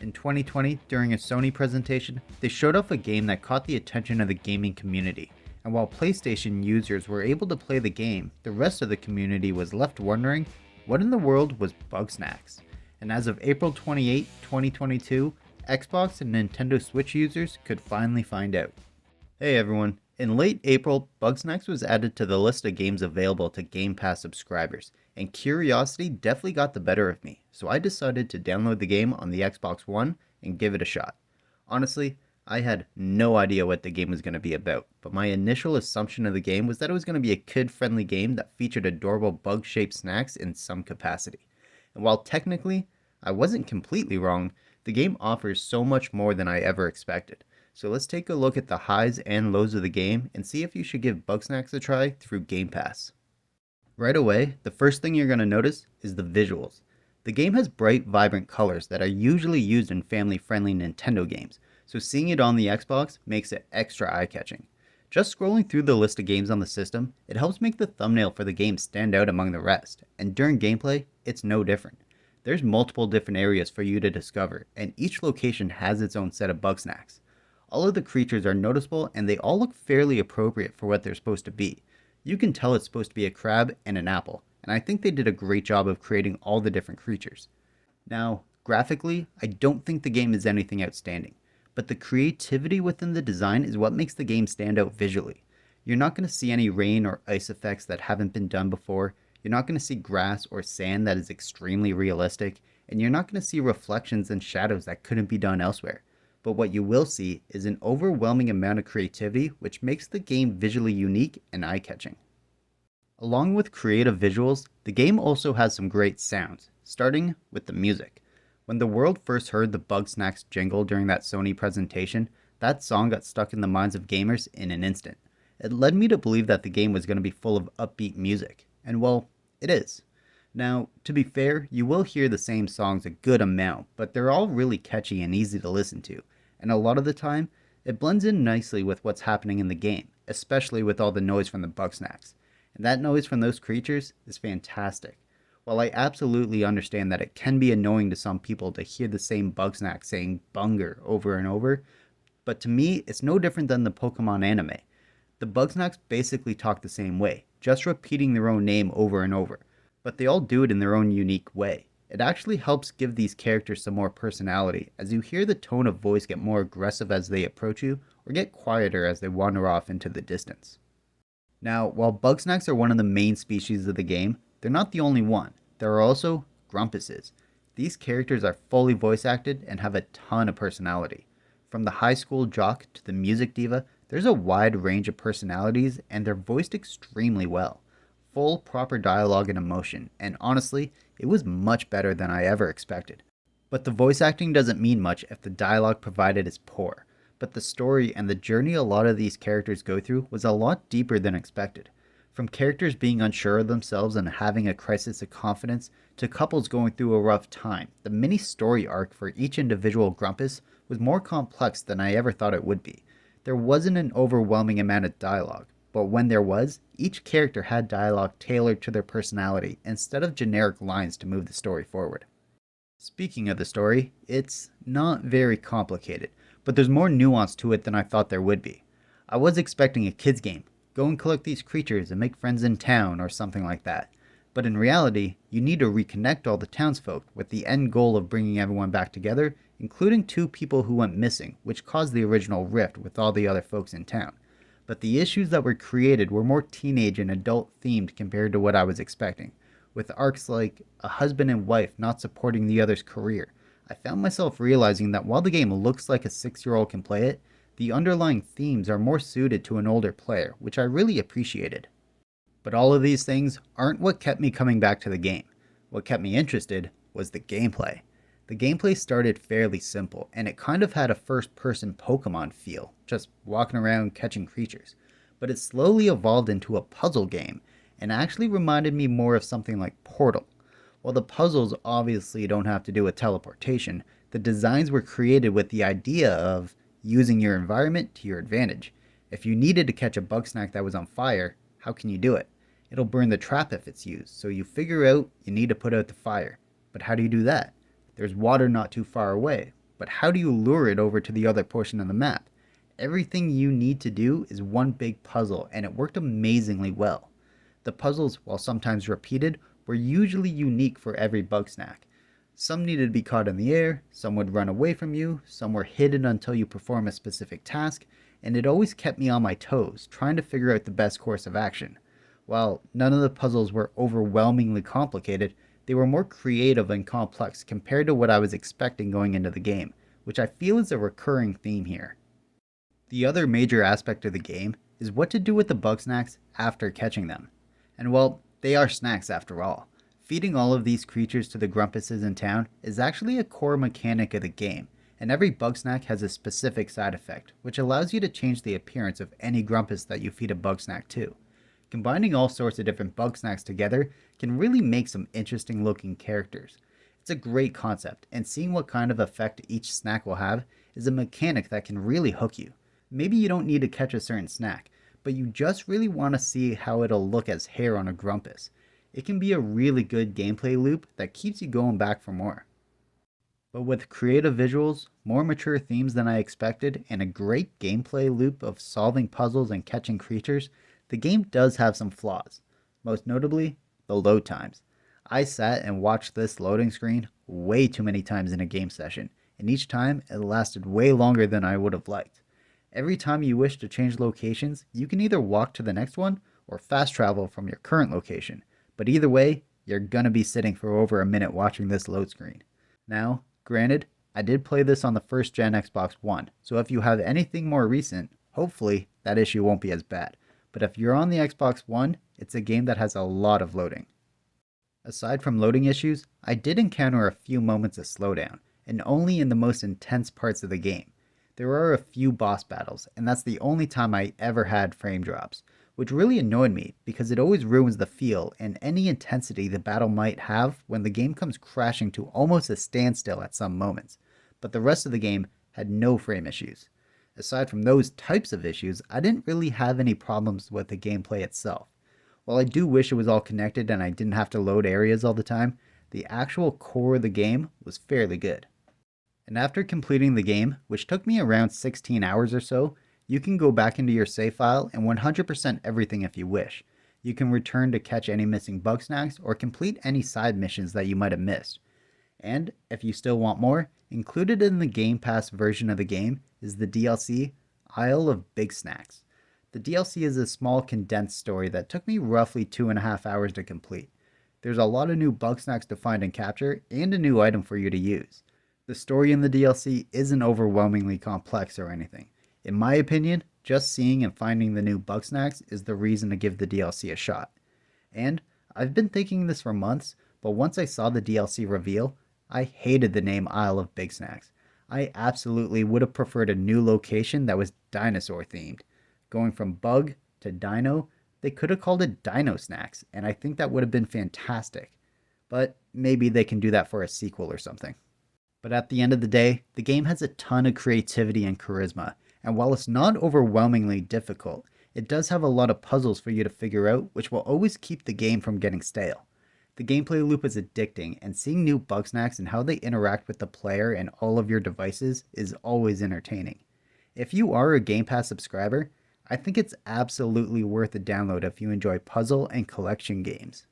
In 2020, during a Sony presentation, they showed off a game that caught the attention of the gaming community. And while PlayStation users were able to play the game, the rest of the community was left wondering what in the world was Bugsnax. And as of April 28, 2022, Xbox and Nintendo Switch users could finally find out. Hey everyone, in late April, Bugsnax was added to the list of games available to Game Pass subscribers, and curiosity definitely got the better of me, so I decided to download the game on the Xbox One and give it a shot. Honestly, I had no idea what the game was going to be about, but my initial assumption of the game was that it was going to be a kid-friendly game that featured adorable bug-shaped snacks in some capacity. And while technically I wasn't completely wrong, the game offers so much more than I ever expected. So let's take a look at the highs and lows of the game and see if you should give Bugsnax a try through Game Pass. Right away, the first thing you're going to notice is the visuals. The game has bright, vibrant colors that are usually used in family-friendly Nintendo games, so seeing it on the Xbox makes it extra eye-catching. Just scrolling through the list of games on the system, it helps make the thumbnail for the game stand out among the rest, and during gameplay, it's no different. There's multiple different areas for you to discover, and each location has its own set of Bugsnax. All of the creatures are noticeable and they all look fairly appropriate for what they're supposed to be. You can tell it's supposed to be a crab and an apple, and I think they did a great job of creating all the different creatures. Now, graphically, I don't think the game is anything outstanding, but the creativity within the design is what makes the game stand out visually. You're not going to see any rain or ice effects that haven't been done before, you're not going to see grass or sand that is extremely realistic, and you're not going to see reflections and shadows that couldn't be done elsewhere. But what you will see is an overwhelming amount of creativity which makes the game visually unique and eye-catching. Along with creative visuals, the game also has some great sounds, starting with the music. When the world first heard the Bugsnax jingle during that Sony presentation, that song got stuck in the minds of gamers in an instant. It led me to believe that the game was going to be full of upbeat music, and well, it is. Now, to be fair, you will hear the same songs a good amount, but they're all really catchy and easy to listen to, and a lot of the time, it blends in nicely with what's happening in the game, especially with all the noise from the Bugsnax. And that noise from those creatures is fantastic. While I absolutely understand that it can be annoying to some people to hear the same Bugsnax saying Bunger over and over, but to me, it's no different than the Pokemon anime. The Bugsnax basically talk the same way, just repeating their own name over and over, but they all do it in their own unique way. It actually helps give these characters some more personality, as you hear the tone of voice get more aggressive as they approach you, or get quieter as they wander off into the distance. Now, while Bugsnax are one of the main species of the game, they're not the only one. There are also Grumpuses. These characters are fully voice acted and have a ton of personality. From the high school jock to the music diva, there's a wide range of personalities and they're voiced extremely well. Full, proper dialogue and emotion, and honestly, it was much better than I ever expected. But the voice acting doesn't mean much if the dialogue provided is poor. But the story and the journey a lot of these characters go through was a lot deeper than expected. From characters being unsure of themselves and having a crisis of confidence, to couples going through a rough time, the mini story arc for each individual Grumpus was more complex than I ever thought it would be. There wasn't an overwhelming amount of dialogue, but when there was, each character had dialogue tailored to their personality instead of generic lines to move the story forward. Speaking of the story, it's not very complicated, but there's more nuance to it than I thought there would be. I was expecting a kid's game, go and collect these creatures and make friends in town or something like that. But in reality, you need to reconnect all the townsfolk with the end goal of bringing everyone back together, including two people who went missing, which caused the original rift with all the other folks in town. But the issues that were created were more teenage and adult themed compared to what I was expecting. With arcs like a husband and wife not supporting the other's career, I found myself realizing that while the game looks like a 6-year-old can play it, the underlying themes are more suited to an older player, which I really appreciated. But all of these things aren't what kept me coming back to the game. What kept me interested was the gameplay. The gameplay started fairly simple, and it kind of had a first-person Pokemon feel, just walking around catching creatures. But it slowly evolved into a puzzle game, and actually reminded me more of something like Portal. While the puzzles obviously don't have to do with teleportation, the designs were created with the idea of using your environment to your advantage. If you needed to catch a Bugsnax that was on fire, how can you do it? It'll burn the trap if it's used, so you figure out you need to put out the fire. But how do you do that? There's water not too far away. but how do you lure it over to the other portion of the map? Everything you need to do is one big puzzle, and it worked amazingly well. The puzzles, while sometimes repeated, were usually unique for every Bugsnax. Some needed to be caught in the air, some would run away from you, some were hidden until you perform a specific task, and it always kept me on my toes, trying to figure out the best course of action. While none of the puzzles were overwhelmingly complicated, they were more creative and complex compared to what I was expecting going into the game, which I feel is a recurring theme here. The other major aspect of the game is what to do with the Bugsnax after catching them. And well, they are snacks after all. Feeding all of these creatures to the Grumpuses in town is actually a core mechanic of the game, and every Bugsnax has a specific side effect, which allows you to change the appearance of any Grumpus that you feed a Bugsnax to. Combining all sorts of different Bugsnax together can really make some interesting looking characters. It's a great concept, and seeing what kind of effect each snack will have is a mechanic that can really hook you. Maybe you don't need to catch a certain snack, but you just really want to see how it'll look as hair on a Grumpus. It can be a really good gameplay loop that keeps you going back for more. But with creative visuals, more mature themes than I expected, and a great gameplay loop of solving puzzles and catching creatures, the game does have some flaws. Most notably, the load times. I sat and watched this loading screen way too many times in a game session, and each time it lasted way longer than I would have liked. Every time you wish to change locations, you can either walk to the next one or fast travel from your current location. But either way, you're gonna be sitting for over a minute watching this load screen. Now, granted, I did play this on the first gen Xbox One, so if you have anything more recent, hopefully that issue won't be as bad. But if you're on the Xbox One, it's a game that has a lot of loading. Aside from loading issues, I did encounter a few moments of slowdown, and only in the most intense parts of the game. There are a few boss battles, and that's the only time I ever had frame drops, which really annoyed me because it always ruins the feel and any intensity the battle might have when the game comes crashing to almost a standstill at some moments. But the rest of the game had no frame issues. Aside from those types of issues, I didn't really have any problems with the gameplay itself. While I do wish it was all connected and I didn't have to load areas all the time, the actual core of the game was fairly good. And after completing the game, which took me around 16 hours or so, you can go back into your save file and 100% everything if you wish. You can return to catch any missing Bugsnax or complete any side missions that you might have missed. And if you still want more, included in the Game Pass version of the game is the DLC Isle of Bugsnax. The DLC is a small condensed story that took me roughly 2.5 hours to complete. There's a lot of new Bugsnax to find and capture and a new item for you to use. The story in the DLC isn't overwhelmingly complex or anything. In my opinion, just seeing and finding the new Bugsnax is the reason to give the DLC a shot. And I've been thinking this for months, but once I saw the DLC reveal, I hated the name Isle of Bugsnax. I absolutely would have preferred a new location that was dinosaur themed. Going from bug to dino, they could have called it Dino Snacks, and I think that would have been fantastic. But maybe they can do that for a sequel or something. But at the end of the day, the game has a ton of creativity and charisma, and while it's not overwhelmingly difficult, it does have a lot of puzzles for you to figure out, which will always keep the game from getting stale. The gameplay loop is addicting, and seeing new Bugsnax and how they interact with the player and all of your devices is always entertaining. If you are a Game Pass subscriber, I think it's absolutely worth a download if you enjoy puzzle and collection games.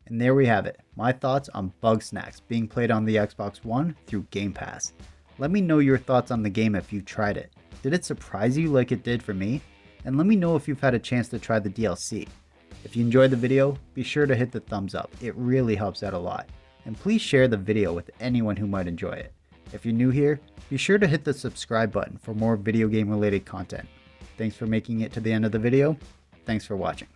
And there we have it, my thoughts on Bugsnax being played on the Xbox One through Game Pass. Let me know your thoughts on the game if you tried it. Did it surprise you like it did for me? And let me know if you've had a chance to try the DLC. If you enjoyed the video, be sure to hit the thumbs up, it really helps out a lot. And please share the video with anyone who might enjoy it. If you're new here, be sure to hit the subscribe button for more video game related content. Thanks for making it to the end of the video. Thanks for watching.